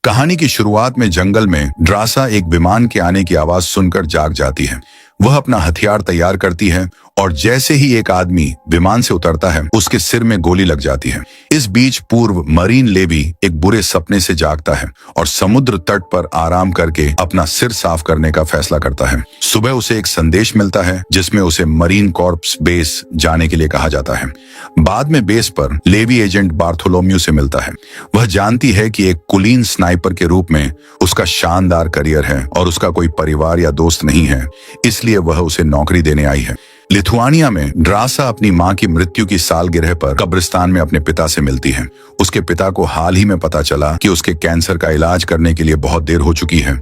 कहानी की शुरुआत में जंगल में ड्रासा एक विमान के आने की आवाज सुनकर जाग जाती है। वह अपना हथियार तैयार करती है और जैसे ही एक आदमी विमान से उतरता है उसके सिर में गोली लग जाती है। इस बीच पूर्व मरीन लेवी एक बुरे सपने से जागता है और समुद्र तट पर आराम करके अपना सिर साफ करने का फैसला करता है। सुबह उसे एक संदेश मिलता है जिसमें उसे मरीन कॉर्प्स बेस जाने के लिए कहा जाता है। बाद में बेस पर लेवी एजेंट बार्थोलोम्यू से मिलता है। वह जानती है कि एक कुलीन स्नाइपर के रूप में उसका शानदार करियर है और उसका कोई परिवार या दोस्त नहीं है, इसलिए वह उसे नौकरी देने आई है। लिथुआनिया में ड्रासा अपनी मां की मृत्यु की सालगिरह पर कब्रिस्तान में अपने पिता से मिलती है। उसके पिता को हाल ही में पता चला कि उसके कैंसर का इलाज करने के लिए बहुत देर हो चुकी है,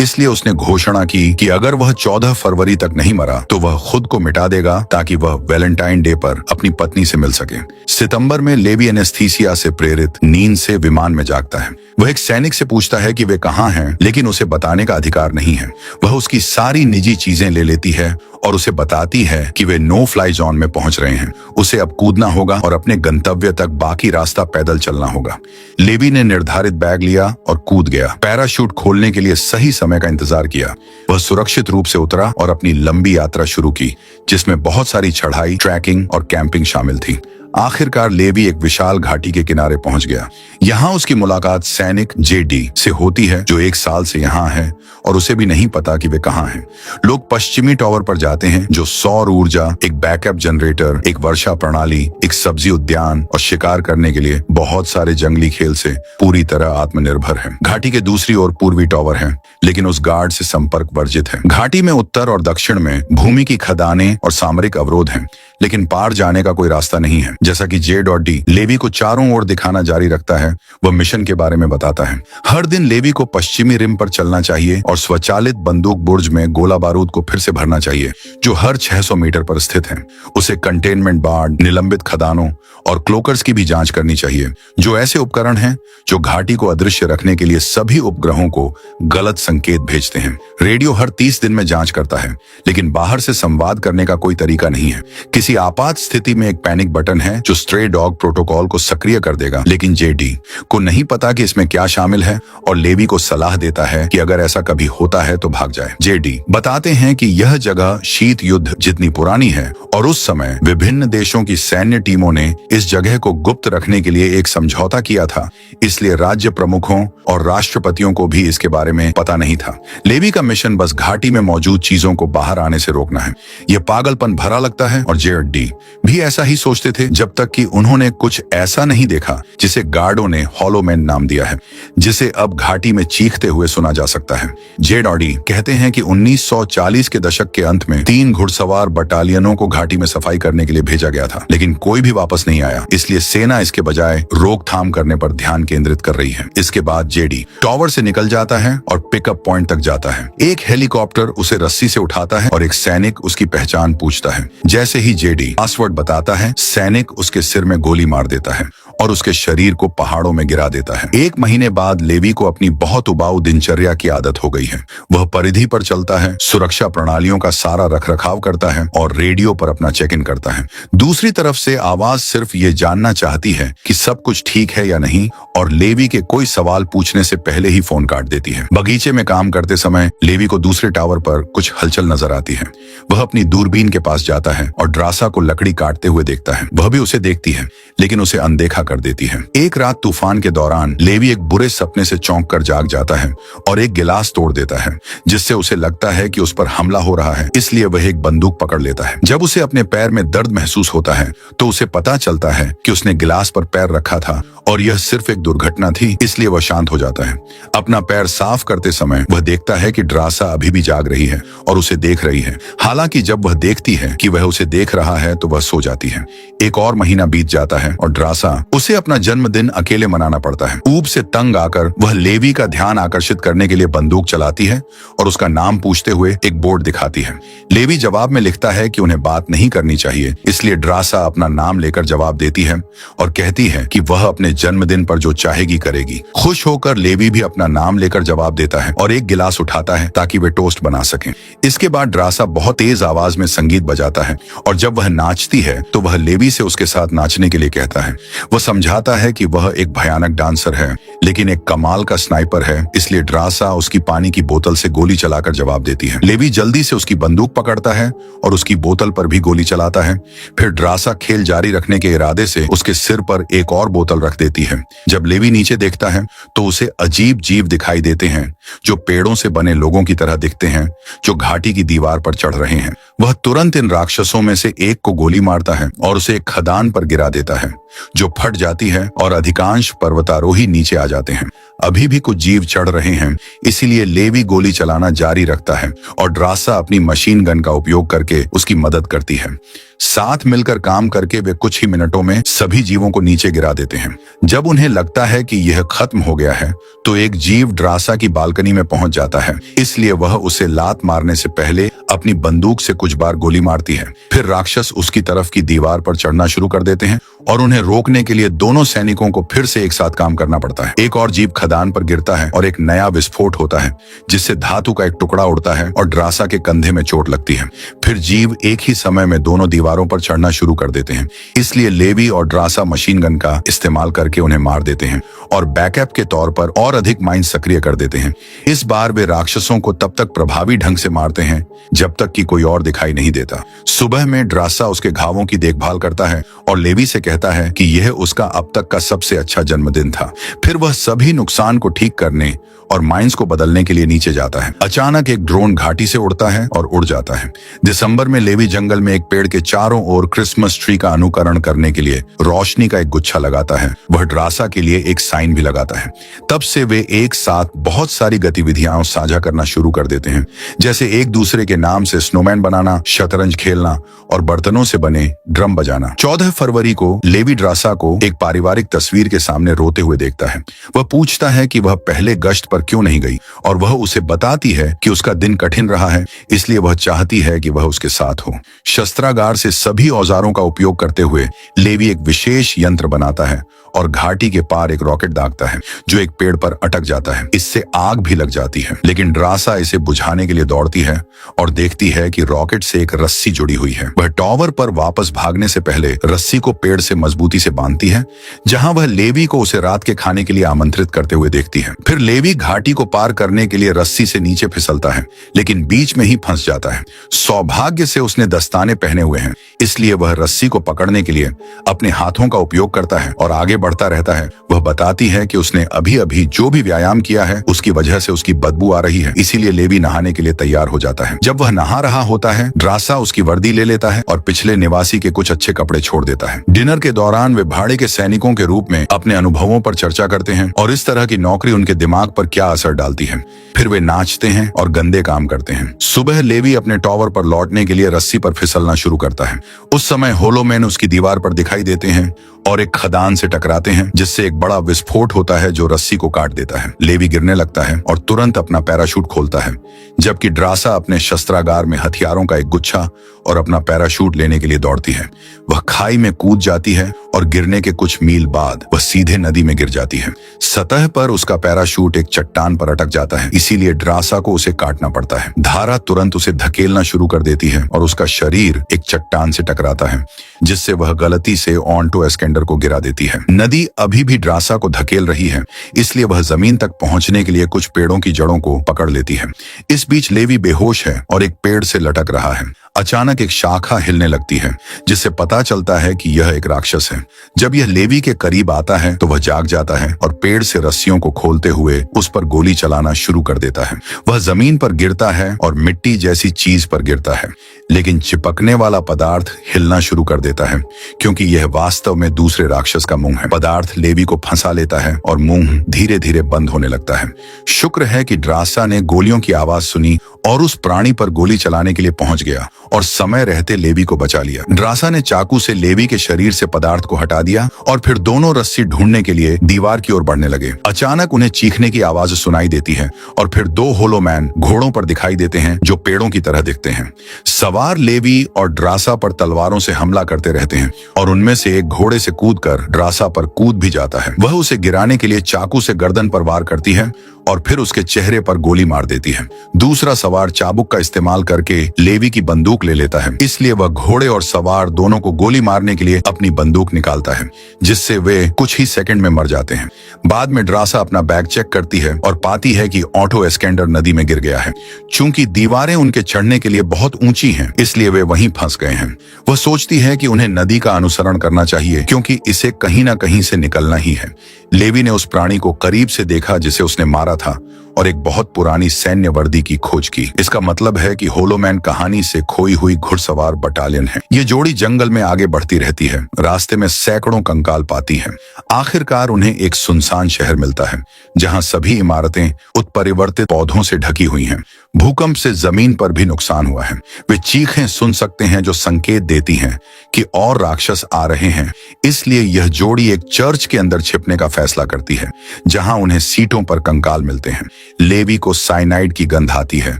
इसलिए उसने घोषणा की कि अगर वह 14 फरवरी तक नहीं मरा तो वह खुद को मिटा देगा ताकि वह वैलेंटाइन डे पर अपनी पत्नी से मिल सके। सितंबर में लेवी एनेस्थीसिया से प्रेरित नींद से विमान में जागता है। वह एक सैनिक से पूछता है कि वे कहाँ हैं, लेकिन उसे बताने का अधिकार नहीं है। वह उसकी सारी निजी चीजें ले लेती है और उसे बताती है कि वे नो फ्लाई जोन में पहुंच रहे हैं। उसे अब कूदना होगा और अपने गंतव्य तक बाकी रास्ता पैदल चलना होगा। लेवी ने निर्धारित बैग लिया और कूद गया। पैराशूट खोलने के लिए सही समय का इंतजार किया। वह सुरक्षित रूप से उतरा और अपनी लंबी यात्रा शुरू की, जिसमें बहुत सारी चढ़ाई, ट्रैकिंग और कैंपिंग शामिल थी। आखिरकार लेवी एक विशाल घाटी के किनारे पहुंच गया। यहाँ उसकी मुलाकात सैनिक जेडी से होती है जो 1 साल से यहाँ है और उसे भी नहीं पता कि वे कहाँ हैं। लोग पश्चिमी टावर पर जाते हैं जो सौर ऊर्जा, एक बैकअप जनरेटर, एक वर्षा प्रणाली, एक सब्जी उद्यान और शिकार करने के लिए बहुत सारे जंगली खेल से पूरी तरह आत्मनिर्भर है। घाटी के दूसरी ओर पूर्वी टावर है, लेकिन उस गार्ड से संपर्क वर्जित है। घाटी में उत्तर और दक्षिण में भूमि की खदानें और सामरिक अवरोध हैं, लेकिन पार जाने का कोई रास्ता नहीं है। जैसा कि जेड और डी लेवी को चारों ओर दिखाना जारी रखता है, वह मिशन के बारे में बताता है। हर दिन लेवी को पश्चिमी रिम पर चलना चाहिए और स्वचालित बंदूक बुर्ज में गोला बारूद को फिर से भरना चाहिए, जो हर 600 मीटर पर स्थित है। उसे कंटेनमेंट बार्ड, निलंबित खदानों और क्लोकर्स की भी जांच करनी चाहिए, जो ऐसे उपकरण हैं जो घाटी को अदृश्य रखने के लिए सभी उपग्रहों को गलत संकेत भेजते हैं। रेडियो हर 30 दिन में जांच करता है, लेकिन बाहर से संवाद करने का कोई तरीका नहीं है। किसी आपात स्थिति में एक पैनिक बटन है जो स्ट्रे डॉग प्रोटोकॉल को सक्रिय कर देगा, लेकिन जेडी को नहीं पता कि इसमें क्या शामिल है और लेवी को सलाह देता है कि अगर ऐसा कभी होता है तो भाग जाए। जेडी बताते हैं कि यह जगह शीत युद्ध जितनी पुरानी है और उस समय विभिन्न देशों की सैन्य टीमों ने इस जगह को गुप्त रखने के लिए एक समझौता किया था, इसलिए राज्य प्रमुखों और राष्ट्रपतियों को भी इसके बारे में पता नहीं था। लेवी का मिशन बस घाटी में मौजूद चीजों को बाहर आने से रोकना है। यह पागलपन भरा लगता है और जेड डी भी ऐसा ही सोचते थे, जब तक कि उन्होंने कुछ ऐसा नहीं देखा जिसे गार्डों ने हॉलो मैन नाम दिया है, जिसे अब घाटी में चीखते हुए सुना जा सकता है। जेड और डी कहते हैं कि 1940 के दशक के अंत में 3 घुड़सवार बटालियनों को घाटी में सफाई करने के लिए भेजा गया था, लेकिन कोई भी वापस नहीं आया, इसलिए सेना इसके बजाय रोकथाम करने पर ध्यान केंद्रित कर रही है। इसके बाद जेडी टावर से निकल जाता है और पिकअप पॉइंट तक जाता है। एक हेलीकॉप्टर उसे रस्सी से उठाता है और एक सैनिक उसकी पहचान पूछता है। जैसे ही जेडी पासवर्ड बताता है, सैनिक उसके सिर में गोली मार देता है और उसके शरीर को पहाड़ों में गिरा देता है। 1 महीने बाद लेवी को अपनी बहुत उबाऊ दिनचर्या की आदत हो गई है। वह परिधि पर चलता है, सुरक्षा प्रणालियों का सारा रखरखाव करता है और रेडियो पर अपना चेक इन करता है। दूसरी तरफ से आवाज सिर्फ ये जानना चाहती है कि सब कुछ ठीक है या नहीं, और लेवी के कोई सवाल पूछने से पहले ही फोन काट देती है। बगीचे में काम करते समय लेवी को दूसरे टावर पर कुछ हलचल नजर आती है। वह अपनी दूरबीन के पास जाता है और ड्रासा को लकड़ी काटते हुए देखता है। वह भी उसे देखती है, लेकिन उसे अनदेखा कर देती है। एक रात तूफान के दौरान लेवी एक बुरे सपने से चौंक कर जाग जाता है और एक गिलास तोड़ देता है, जिससे उसे लगता है कि उस पर हमला हो रहा है, इसलिए वह एक बंदूक पकड़ लेता है। जब उसे अपने पैर में दर्द महसूस होता है तो उसे पता चलता है कि उसने गिलास पर पैर रखा था और यह सिर्फ एक दुर्घटना थी, इसलिए वह शांत हो जाता है। अपना पैर साफ करते समय वह देखता है कि ड्रासा अभी भी जाग रही है और उसे देख रही है। हालांकि जब वह देखती है कि वह उसे देख रहा है तो वह सो जाती है। एक और महीना बीत जाता है और ड्रासा उसे अपना जन्मदिन अकेले मनाना पड़ता है। ऊब से तंग आकर वह लेवी का ध्यान आकर्षित करने के लिए बंदूक चलाती है और उसका नाम पूछते हुए एक बोर्ड दिखाती है। लेवी जवाब में लिखता है कि उन्हें बात नहीं करनी चाहिए, इसलिए ड्रासा अपना नाम लेकर जवाब देती है और कहती है कि वह अपने जन्मदिन पर जो चाहेगी करेगी। खुश होकर लेवी भी अपना नाम लेकर जवाब देता है और एक गिलास उठाता है ताकि वे टोस्ट बना सकें। इसके बाद ड्रासा बहुत तेज आवाज में संगीत बजाता है और जब वह नाचती है तो वह लेवी से उसके साथ नाचने के लिए कहता है। वह समझाता है कि वह एक भयानक डांसर है लेकिन एक कमाल का स्नाइपर है, इसलिए ड्रासा उसकी पानी की बोतल से गोली चलाकर जवाब देती है। लेवी जल्दी से उसकी बंदूक पकड़ता है और उसकी बोतल पर भी गोली चलाता है। फिर ड्रासा खेल जारी रखने के इरादे से उसके सिर पर एक और बोतल रख देती है। जब लेवी नीचे देखता है तो उसे अजीब जीव दिखाई देते हैं जो पेड़ों से बने लोगों की तरह दिखते हैं जो घाटी की दीवार पर चढ़ रहे हैं। वह तुरंत इन राक्षसों में से एक को गोली मारता है और उसे एक खदान पर गिरा देता है जो फट जाती है और अधिकांश पर्वतारोही नीचे आ जाते हैं। अभी भी कुछ जीव चढ़ रहे हैं, इसीलिए लेवी गोली चलाना जारी रखता है और ड्रासा अपनी मशीन गन का उपयोग करके उसकी मदद करती है। साथ मिलकर काम करके वे कुछ ही मिनटों में सभी जीवों को नीचे गिरा देते हैं। जब उन्हें लगता है कि यह खत्म हो गया है तो एक जीव ड्रासा की बालकनी में पहुंच जाता है, इसलिए वह उसे लात मारने से पहले अपनी बंदूक से कुछ बार गोली मारती है। फिर राक्षस उसकी तरफ की दीवार पर चढ़ना शुरू कर देते हैं और उन्हें रोकने के लिए दोनों सैनिकों को फिर से एक साथ काम करना पड़ता है। एक और जीव खदान पर गिरता है और एक नया विस्फोट होता है जिससे धातु का एक टुकड़ा उड़ता है और ड्रासा के कंधे में चोट लगती है। फिर जीव एक ही समय में दोनों दीवारों पर चढ़ना शुरू कर देते हैं, इसलिए लेवी और ड्रासा मशीन गन का इस्तेमाल करके उन्हें मार देते हैं और बैकअप के तौर पर और अधिक माइंस सक्रिय कर देते हैं। इस बार वे राक्षसों को तब तक प्रभावी ढंग से मारते हैं जब तक कि कोई और दिखाई नहीं देता। सुबह में ड्रासा उसके घावों की देखभाल करता है और लेवी से कहता है कि यह उसका अब तक का सबसे अच्छा जन्मदिन था। फिर वह सभी नुकसान को ठीक करने और माइंस को बदलने के लिए नीचे जाता है। अचानक एक ड्रोन घाटी से उड़ता है और उड़ जाता है। दिसंबर में लेवी जंगल में एक पेड़ के चारों ओर क्रिसमस ट्री का अनुकरण करने के लिए रोशनी का एक गुच्छा लगाता है। वह ड्रासा के लिए एक साइन भी लगाता है। तब से वे एक साथ बहुत सारी गतिविधियां साझा करना शुरू कर देते हैं, जैसे एक दूसरे के नाम से स्नोमैन बनाना, शतरंज खेलना और बर्तनों से बने ड्रम बजाना। 14 फरवरी को लेवी ड्रासा को एक पारिवारिक तस्वीर के सामने रोते हुए देखता है। वह पूछता है कि वह पहले गश्त पर क्यों नहीं गई और वह उसे बताती है कि उसका दिन कठिन रहा है, इसलिए वह चाहती है कि वह उसके साथ हो। शस्त्रागार से सभी औजारों का उपयोग करते हुए लेवी एक विशेष यंत्र बनाता है और घाटी के पार एक रॉकेट दागता है जो एक पेड़ पर अटक जाता है। इससे आग भी लग जाती है, लेकिन ड्रासा इसे बुझाने के लिए दौड़ती है और देखती है कि रॉकेट से एक रस्सी जुड़ी हुई है। वह टॉवर पर वापस भागने से पहले रस्सी को पेड़ से मजबूती से बांधती है, जहां वह लेवी को उसे रात के खाने के लिए आमंत्रित करते हुए देखती है। फिर लेवी घाटी को पार करने के लिए रस्सी से नीचे फिसलता है, लेकिन बीच में ही फंस जाता है। सौभाग्य से उसने दस्ताने पहने हुए हैं, इसलिए वह रस्सी को पकड़ने के लिए अपने हाथों का उपयोग करता है और आगे बढ़ता रहता है। वह बताती है कि उसने अभी अभी जो भी व्यायाम किया है उसकी वजह से उसकी बदबू आ रही है, इसीलिए लेवी नहाने के लिए तैयार हो जाता है। जब वह नहा रहा होता है, ड्रासा उसकी वर्दी ले लेता है और पिछले निवासी के कुछ अच्छे कपड़े छोड़ देता है। डिनर के दौरान वे भाड़े के सैनिकों के रूप में अपने अनुभवों पर चर्चा करते हैं और इस तरह की नौकरी उनके दिमाग पर क्या असर डालती है। फिर वे नाचते हैं और गंदे काम करते हैं। सुबह लेवी अपने टॉवर पर लौटने के लिए रस्सी पर फिसलना शुरू करता है। उस समय होलोमैन उसकी दीवार पर दिखाई देते हैं और एक खदान से टकराते हैं, जिससे एक बड़ा विस्फोट होता है जो रस्सी को काट देता है। लेवी गिरने लगता है और तुरंत अपना पैराशूट खोलता है, जबकि ड्रासा अपने शस्त्रागार में हथियारों का एक गुच्छा और अपना पैराशूट लेने के लिए दौड़ती है। वह खाई में कूद जाती है और गिरने के कुछ मील बाद वह सीधे नदी में गिर जाती है। सतह पर उसका पैराशूट एक चट्टान पर अटक जाता है, इसीलिए ड्रासा को उसे काटना पड़ता है। धारा तुरंत उसे धकेलना शुरू कर देती है और उसका शरीर एक चट्टान से टकराता है, जिससे वह गलती से ऑन्टो एस्केंडर को गिरा देती है। नदी अभी भी ड्रासा को धकेल रही है, इसलिए वह जमीन तक पहुंचने के लिए कुछ पेड़ों की जड़ों को पकड़ लेती है। इस बीच लेवी बेहोश है और एक पेड़ से लटक रहा है। अचानक एक शाखा हिलने लगती है, जिससे पता चलता है कि यह एक राक्षस है। जब यह लेवी के करीब आता है तो वह जाग जाता है और पेड़ से रस्सियों को खोलते हुए उस पर गोली चलाना शुरू कर देता है। वह जमीन पर गिरता है और मिट्टी जैसी चीज पर गिरता है, लेकिन चिपकने वाला पदार्थ हिलना शुरू कर देता है, क्योंकि यह वास्तव में दूसरे राक्षस का मुंह है। पदार्थ लेवी को फंसा लेता है और मुंह धीरे धीरे बंद होने लगता है। शुक्र है कि ड्रासा ने गोलियों की आवाज सुनी और उस प्राणी पर गोली चलाने के लिए पहुंच गया और समय रहते लेवी को बचा लिया। ड्रासा ने चाकू से लेवी के शरीर से पदार्थ को हटा दिया और फिर दोनों रस्सी ढूंढने के लिए दीवार की ओर बढ़ने लगे। अचानक उन्हें चीखने की आवाज सुनाई देती है और फिर दो होलोमैन घोड़ों पर दिखाई देते हैं जो पेड़ों की तरह दिखते हैं। सवार लेवी और ड्रासा पर तलवारों से हमला करते रहते हैं और उनमें से एक घोड़े से कूदकर ड्रासा पर कूद भी जाता है। वह उसे गिराने के लिए चाकू से गर्दन पर वार करती है और फिर उसके चेहरे पर गोली मार देती है। दूसरा सवार चाबुक का इस्तेमाल करके लेवी की बंदूक ले लेता है, इसलिए वह घोड़े और सवार दोनों को गोली मारने के लिए अपनी बंदूक निकालता है, जिससे वे कुछ ही सेकंड में मर जाते हैं। बाद में ड्रासा अपना बैग चेक करती है और पाती है कि ऑटो एस्केंडर नदी में गिर गया है। चूंकि दीवारें उनके चढ़ने के लिए बहुत ऊंची हैं, इसलिए वे वहीं फंस गए हैं। वह सोचती है कि उन्हें नदी का अनुसरण करना चाहिए, क्योंकि इसे कहीं ना कहीं से निकलना ही है। लेवी ने उस प्राणी को करीब से देखा जिसे उसने मारा था और एक बहुत पुरानी सैन्य वर्दी की खोज की। इसका मतलब है कि होलोमैन कहानी से खोई हुई घुड़सवार बटालियन है। ये जोड़ी जंगल में आगे बढ़ती रहती है, रास्ते में सैकड़ों कंकाल पाती है। आखिरकार उन्हें एक सुनसान शहर मिलता है, जहां सभी इमारतें उत्परिवर्तित पौधों से ढकी हुई हैं। भूकंप से जमीन पर भी नुकसान हुआ है। वे चीखें सुन सकते हैं जो संकेत देती हैं कि और राक्षस आ रहे हैं। इसलिए यह जोड़ी एक चर्च के अंदर छिपने का फैसला करती है, जहां उन्हें सीटों पर कंकाल मिलते हैं। लेवी को साइनाइड की गंध आती है,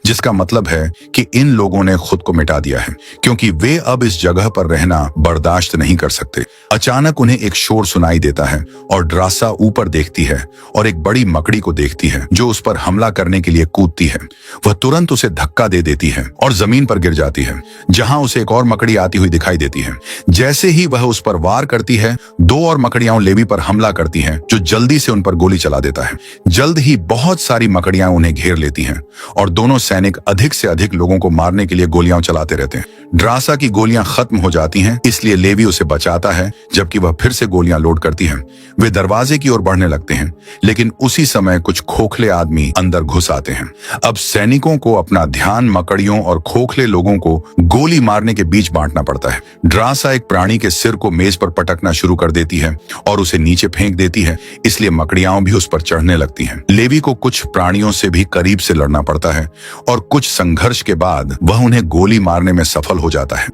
जिसका मतलब है कि इन लोगों ने खुद को मिटा दिया है, क्योंकि वे अब इस जगह पर रहना बर्दाश्त नहीं कर सकते। अचानक उन्हें एक शोर सुनाई देता है और ड्रासा ऊपर देखती है और एक बड़ी मकड़ी को देखती है जो उस पर हमला करने के लिए कूदती है। वह तुरंत उसे धक्का दे देती है और जमीन पर गिर जाती है, जहां उसे एक और मकड़ी आती हुई दिखाई देती है। जैसे ही वह उस पर वार करती है, दो और मकड़ियां लेवी पर हमला करती हैं, जो जल्दी से उन पर गोली चला देता है। जल्द ही बहुत सारी मकड़ियां उन्हें घेर लेती हैं और दोनों सैनिक अधिक से अधिक लोगों को मारने के लिए गोलियां चलाते रहते हैं। ड्रासा की गोलियां खत्म हो जाती हैं, इसलिए लेवी उसे बचाता है, जबकि वह फिर से गोलियां लोड करती है। वे दरवाजे की ओर बढ़ने लगते हैं, लेकिन उसी समय कुछ खोखले आदमी अंदर घुस आते हैं। अब सैनिकों को अपना ध्यान मकड़ियों और खोखले लोगों को गोली मारने के बीच बांटना पड़ता है। ड्रासा एक प्राणी के सिर को मेज पर पटकना शुरू कर देती है और उसे नीचे फेंक देती है, इसलिए मकड़ियां भी उस पर चढ़ने लगती हैं। लेवी को कुछ प्राणियों से भी करीब से लड़ना पड़ता है और कुछ संघर्ष के बाद वह उन्हें गोली मारने में सफल हो जाता है।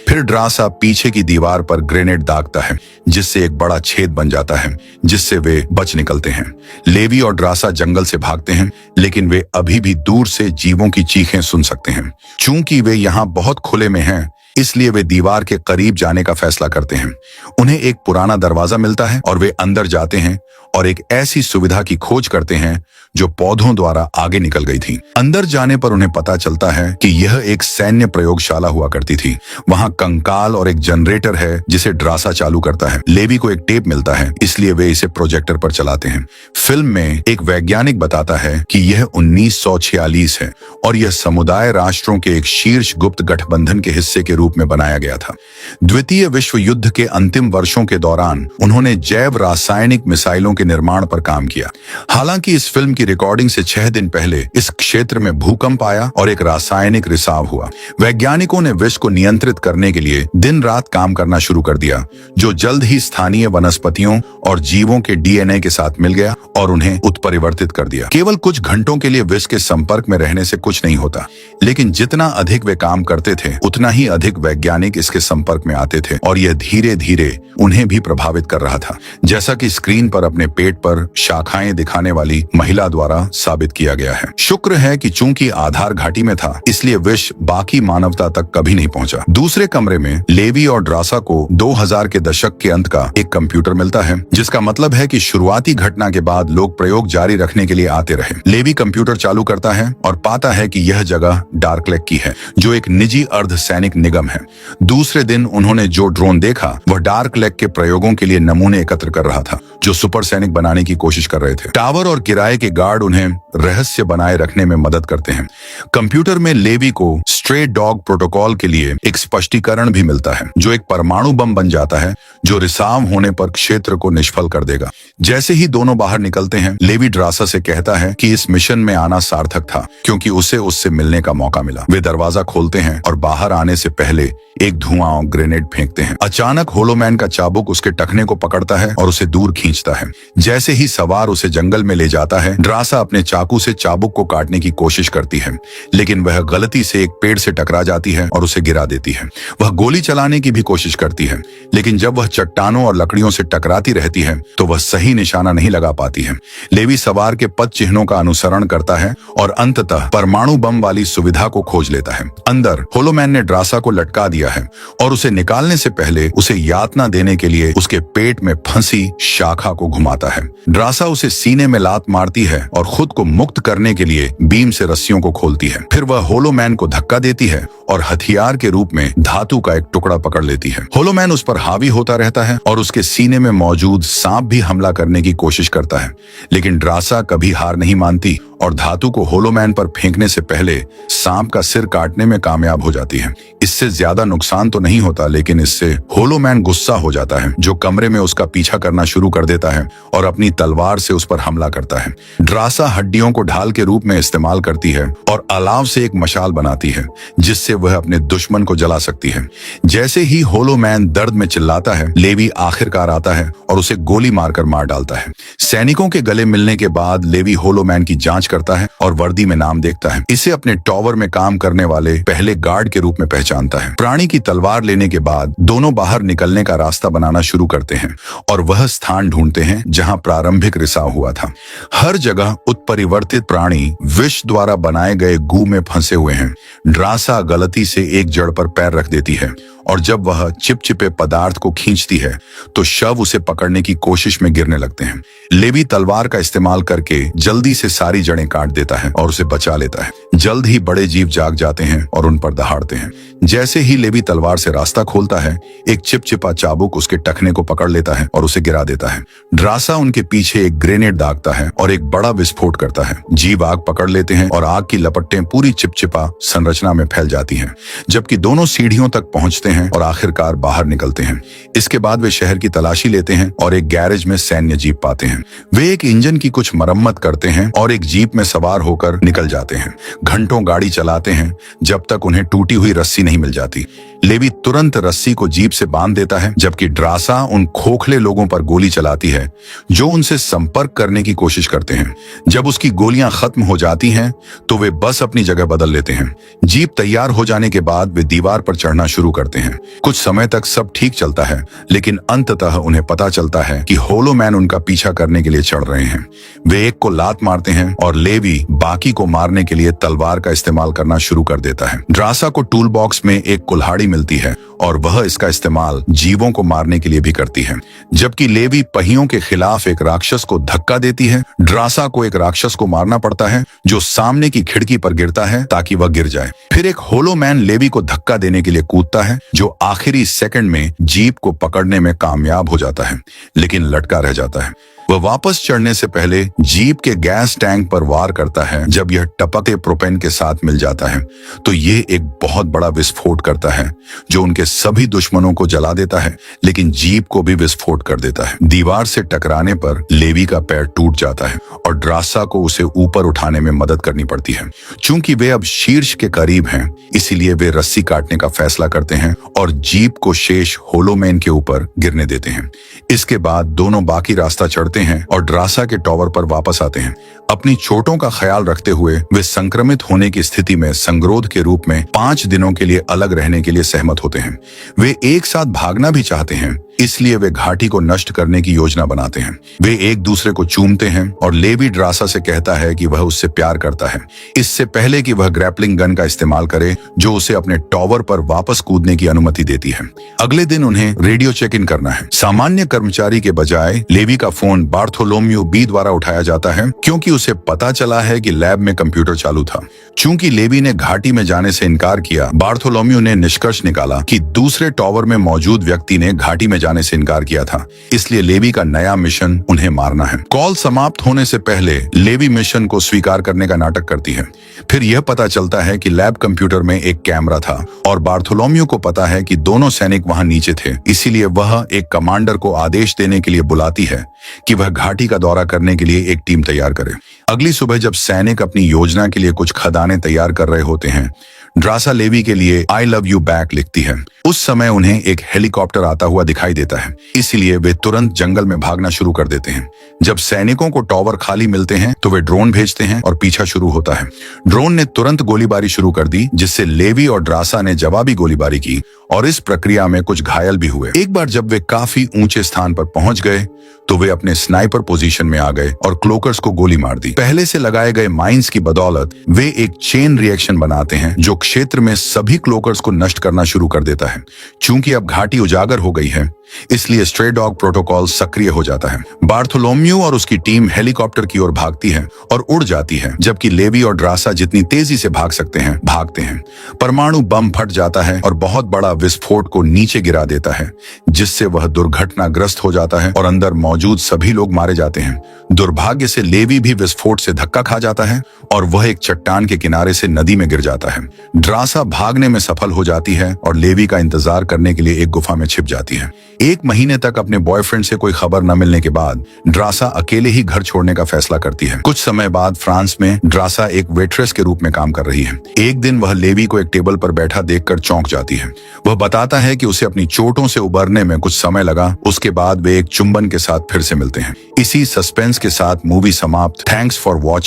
फिर ड्रासा पीछे की दीवार पर ग्रेनेड दागता है, जिससे एक बड़ा छेद बन जाता है, जिससे वे बच निकलते हैं। लेवी और ड्रासा जंगल से भागते हैं, लेकिन वे अभी भी दूर से जीवों की चीखें सुन सकते हैं। चूंकि वे यहाँ बहुत खुले में हैं, इसलिए वे दीवार के करीब जाने का फैसला करते हैं। उन्हें एक पुराना दरवाजा मिलता है और वे अंदर जाते हैं और एक ऐसी सुविधा की खोज करते हैं जो पौधों द्वारा आगे निकल गई थी। अंदर जाने पर उन्हें पता चलता है कि यह एक सैन्य प्रयोगशाला हुआ करती थी। वहां कंकाल और एक जनरेटर है जिसे ड्रासा चालू करता है। लेवी को एक टेप मिलता है, इसलिए वे इसे प्रोजेक्टर पर चलाते हैं। फिल्म में एक वैज्ञानिक बताता है कि यह 1946 है और यह समुदाय राष्ट्रों के एक शीर्ष गुप्त गठबंधन के हिस्से के रूप में बनाया गया था। द्वितीय विश्व युद्ध के अंतिम वर्षों के दौरान उन्होंने जैव रासायनिक मिसाइलों के निर्माण पर काम किया। हालांकि इस फिल्म की रिकॉर्डिंग से 6 दिन पहले इस क्षेत्र में भूकंप आया और एक रासायनिक रिसाव हुआ। वैज्ञानिकों ने विष को नियंत्रित करने के लिए दिन रात काम करना शुरू कर दिया, जो जल्द ही स्थानीय वनस्पतियों और जीवों के डीएनए के साथ मिल गया और उन्हें उत्परिवर्तित कर दिया। केवल कुछ घंटों के लिए विष के संपर्क में रहने से कुछ नहीं होता, लेकिन जितना अधिक वे काम करते थे, उतना ही अधिक वैज्ञानिक इसके संपर्क में आते थे और यह धीरे धीरे उन्हें भी प्रभावित कर रहा था, जैसा कि स्क्रीन पर अपने पेट पर शाखाएं दिखाने वाली महिला द्वारा साबित किया गया है। शुक्र है कि चूंकि आधार घाटी में था, इसलिए विष बाकी मानवता तक कभी नहीं पहुंचा। दूसरे कमरे में लेवी और ड्रासा को 2000 के दशक के अंत का एक कंप्यूटर मिलता है, जिसका मतलब है कि शुरुआती घटना के बाद लोग प्रयोग जारी रखने के लिए आते रहे। लेवी कंप्यूटर चालू करता है और पाता है कि यह जगह डार्कलेक की है, जो एक निजी अर्धसैनिक निगम है। दूसरे दिन उन्होंने जो ड्रोन देखा वह डार्कलेक के प्रयोगों के लिए नमूने एकत्र कर रहा था, जो सुपर सैनिक बनाने की कोशिश कर रहे थे। टावर और किराए के गार्ड उन्हें रहस्य बनाए रखने में मदद करते हैं। कंप्यूटर में लेवी को स्ट्रे डॉग प्रोटोकॉल के लिए एक स्पष्टीकरण भी मिलता है, जो एक परमाणु बम बन जाता है, जो रिसाव होने पर क्षेत्र को निष्फल कर देगा। जैसे ही दोनों बाहर निकलते हैं, लेवी ड्रासा से कहता है कि इस मिशन में आना सार्थक था, क्योंकि उसे उससे मिलने का मौका मिला। वे दरवाजा खोलते हैं और बाहर आने से पहले एक धुआं और ग्रेनेड फेंकते हैं। अचानक होलोमैन का चाबुक उसके टखने को पकड़ता है और उसे दूर खींचता है। जैसे ही सवार उसे जंगल में ले जाता है, ड्रासा अपने चाकू से चाबुक को काटने की कोशिश करती है, लेकिन वह गलती से एक पेड़ से टकरा जाती है और उसे गिरा देती है। वह गोली चलाने की भी कोशिश करती है, लेकिन जब वह चट्टानों और लकड़ियों से टकराती रहती है तो वह सही निशाना नहीं लगा पाती है। लेवी सवार के पद चिन्हों का अनुसरण करता है और अंततः परमाणु बम वाली सुविधा को खोज लेता है। अंदर होलोमैन ने ड्रासा को लटका दिया है और उसे निकालने से पहले उसे यातना देने के लिए उसके पेट में फंसी शाखा को घुमा आता है। ड्रासा उसे सीने में लात मारती है और खुद को मुक्त करने के लिए बीम से रस्सियों को खोलती है। फिर वह होलो मैन को धक्का देती है और हथियार के रूप में धातु का एक टुकड़ा पकड़ लेती है। होलो मैन उस पर हावी होता रहता है और उसके सीने में मौजूद सांप भी हमला करने की कोशिश करता है, लेकिन ड्रासा कभी हार नहीं मानती और धातु को होलो मैन पर फेंकने से पहले सांप का सिर काटने में कामयाब हो जाती है। इससे ज्यादा नुकसान तो नहीं होता, लेकिन इससे होलो मैन गुस्सा हो जाता है, जो कमरे में उसका पीछा करना शुरू कर देता है और अपनी तलवार से उस पर हमला करता है। ड्रासा हड्डियों को ढाल के रूप में इस्तेमाल करती है और अलाव से एक मशाल बनाती है, जिससे वह अपने दुश्मन को जला सकती है। जैसे ही होलो मैन दर्द में चिल्लाता है, लेवी आखिरकार आता है और उसे गोली मारकर मार डालता है। सैनिकों के गले मिलने के बाद लेवी होलो मैन की जांच करता है और वर्दी में नाम देखता है। इसे अपने टॉवर में काम करने वाले पहले गार्ड के रूप में पहचानता है। प्राणी की तलवार लेने के बाद दोनों बाहर निकलने का रास्ता बनाना शुरू करते हैं और वह स्थान ढूंढते हैं जहां प्रारंभिक रिसाव हुआ था। हर जगह उत्परिवर्तित प्राणी विष द्वारा बनाए गए गू में फंसे हुए हैं। ड्रासा गलती से एक जड़ पर पैर रख देती है और जब वह चिपचिपे पदार्थ को खींचती है तो शव उसे पकड़ने की कोशिश में गिरने लगते हैं। लेवी तलवार का इस्तेमाल करके जल्दी से सारी जड़ें काट देता है और उसे बचा लेता है। जल्द ही बड़े जीव जाग जाते हैं और उन पर दहाड़ते हैं। जैसे ही लेवी तलवार से रास्ता खोलता है, एक चिपचिपा चाबुक उसके टखने को पकड़ लेता है और उसे गिरा देता है। ड्रासा उनके पीछे एक ग्रेनेड दागता है और एक बड़ा विस्फोट करता है। जीव आग पकड़ लेते हैं और आग की लपटें पूरी चिपचिपा संरचना में फैल जाती हैं, जबकि दोनों सीढ़ियों तक पहुंचते हैं और आखिरकार बाहर निकलते हैं। इसके बाद वे शहर की तलाशी लेते हैं और एक गैरेज में सैन्य जीप पाते हैं। वे एक इंजन की कुछ मरम्मत करते हैं और एक जीप में सवार होकर निकल जाते हैं। घंटों गाड़ी चलाते हैं जब तक उन्हें टूटी हुई रस्सी नहीं मिल जाती। लेवी तुरंत रस्सी को जीप से बांध देता है, जबकि ड्रासा उन खोखले लोगों पर गोली चलाती है जो उनसे संपर्क करने की कोशिश करते हैं। जब उसकी गोलियां खत्म हो जाती हैं तो वे बस अपनी जगह बदल लेते हैं। जीप तैयार हो जाने के बाद वे दीवार पर चढ़ना शुरू करते हैं। कुछ समय तक सब ठीक चलता है, लेकिन अंततः उन्हें पता चलता है कि होलो मैन उनका पीछा करने के लिए चढ़ रहे हैं। वे एक को लात मारते हैं और लेवी बाकी को मारने के लिए तलवार का इस्तेमाल करना शुरू कर देता है। ड्रासा को टूल बॉक्स में एक कुल्हाड़ी मिलती है और वह इसका इस्तेमाल जीवों को मारने के लिए भी करती है, जबकि लेवी पहियों के खिलाफ एक राक्षस को धक्का देती है। ड्रासा को एक राक्षस को मारना पड़ता है जो सामने की खिड़की पर गिरता है ताकि वह गिर जाए। फिर एक होलो मैन लेवी को धक्का देने के लिए कूदता है, जो आखिरी सेकंड में जीप को पकड़ने में कामयाब हो जाता है, लेकिन लटका रह जाता है। वह वापस चढ़ने से पहले जीप के गैस टैंक पर वार करता है। जब यह टपकते प्रोपेन के साथ मिल जाता है तो यह एक बहुत बड़ा विस्फोट करता है जो उनके सभी दुश्मनों को जला देता है, लेकिन जीप को भी विस्फोट कर देता है। दीवार से टकराने पर लेवी का पैर टूट जाता है और ड्रासा को उसे ऊपर उठाने में मदद करनी पड़ती है। चूंकि वे अब शीर्ष के करीब हैं, इसीलिए वे रस्सी काटने का फैसला करते हैं और जीप को शेष होलो मैन के ऊपर गिरने देते हैं। इसके बाद दोनों बाकी रास्ता चढ़ते हैं और ड्रासा के टॉवर पर वापस आते हैं। अपनी चोटों का ख्याल रखते हुए वे संक्रमित होने की स्थिति में संगरोध के रूप में 5 दिनों के लिए अलग रहने के लिए सहमत होते हैं। वे एक साथ भागना भी चाहते हैं, इसलिए वे घाटी को नष्ट करने की योजना बनाते हैं। वे एक दूसरे को चूमते हैं और लेवी ड्रासा से कहता है कि वह उससे प्यार करता है, इससे पहले कि वह ग्रैपलिंग गन का इस्तेमाल करे, जो उसे अपने टॉवर पर वापस कूदने की अनुमति देती है। अगले दिन उन्हें रेडियो चेक इन करना है। सामान्य कर्मचारी के बजाय लेवी का फोन बार्थोलोम्यू बी द्वारा उठाया जाता है, क्योंकि उसे पता चला है कि लैब में कंप्यूटर चालू था। चूंकि लेवी ने घाटी में जाने से इनकार किया, बार्थोलोम्यू ने निष्कर्ष निकाला कि दूसरे टॉवर में मौजूद व्यक्ति ने घाटी में जाने से इनकार किया था, इसलिए लेवी का नया मिशन उन्हें मारना है। कॉल समाप्त होने से पहले लेवी मिशन को स्वीकार करने का नाटक करती है। फिर यह पता चलता है कि लैब कंप्यूटर में एक कैमरा था और बार्थोलोम्यू को पता है कि दोनों सैनिक वहां नीचे थे, इसीलिए वह एक कमांडर को आदेश देने के लिए बुलाती है कि वह घाटी का दौरा करने के लिए एक टीम तैयार करे। अगली सुबह जब सैनिक अपनी योजना के लिए कुछ खदानें तैयार कर रहे होते हैं, ड्रासा लेवी के लिए आई लव यू बैक लिखती है। उस समय उन्हें एक हेलीकॉप्टर आता हुआ दिखाई देता है, इसलिए वे तुरंत जंगल में भागना शुरू कर देते हैं। जब सैनिकों को टॉवर खाली मिलते हैं तो वे ड्रोन भेजते हैं और पीछा शुरू होता है। ड्रोन ने तुरंत गोलीबारी शुरू कर दी, जिससे लेवी और ड्रासा ने जवाबी गोलीबारी की और इस प्रक्रिया में कुछ घायल भी हुए। एक बार जब वे काफी ऊंचे स्थान पर पहुंच गए तो वे अपने स्नाइपर पोजीशन में आ गए और क्लोकर्स को गोली मार दी। पहले से लगाए गए माइंस की बदौलत वे एक चेन रिएक्शन बनाते हैं जो क्षेत्र में सभी क्लोकर्स को नष्ट करना शुरू कर देता है। चूंकि अब घाटी उजागर हो गई है, इसलिए स्ट्रे डॉग प्रोटोकॉल सक्रिय हो जाता है। बार्थोलोम्यू और उसकी टीम हेलीकॉप्टर की ओर भागती है और उड़ जाती है, जबकि लेवी और ड्रासा जितनी तेजी से भाग सकते हैं भागते हैं। परमाणु बम फट जाता है और बहुत बड़ा विस्फोट को नीचे गिरा देता है, जिससे वह दुर्घटनाग्रस्त हो जाता है और अंदर मौजूद सभी लोग मारे जाते हैं। दुर्भाग्य से लेवी भी विस्फोट से धक्का खा जाता है और वह एक चट्टान के किनारे से नदी में गिर जाता है। ड्रासा भागने में सफल हो जाती है और लेवी का इंतजार करने के लिए एक गुफा में छिप जाती है। 1 महीने तक अपने बॉयफ्रेंड से कोई खबर न मिलने के बाद ड्रासा अकेले ही घर छोड़ने का फैसला करती है। कुछ समय बाद फ्रांस में ड्रासा एक वेट्रेस के रूप में काम कर रही है। एक दिन वह लेवी को एक टेबल पर बैठा देखकर चौंक जाती है। वह बताता है कि उसे अपनी चोटों से उबरने में कुछ समय लगा। उसके बाद वे एक चुंबन के साथ फिर से मिलते हैं। इसी सस्पेंस के साथ मूवी समाप्त। Thanks for watching.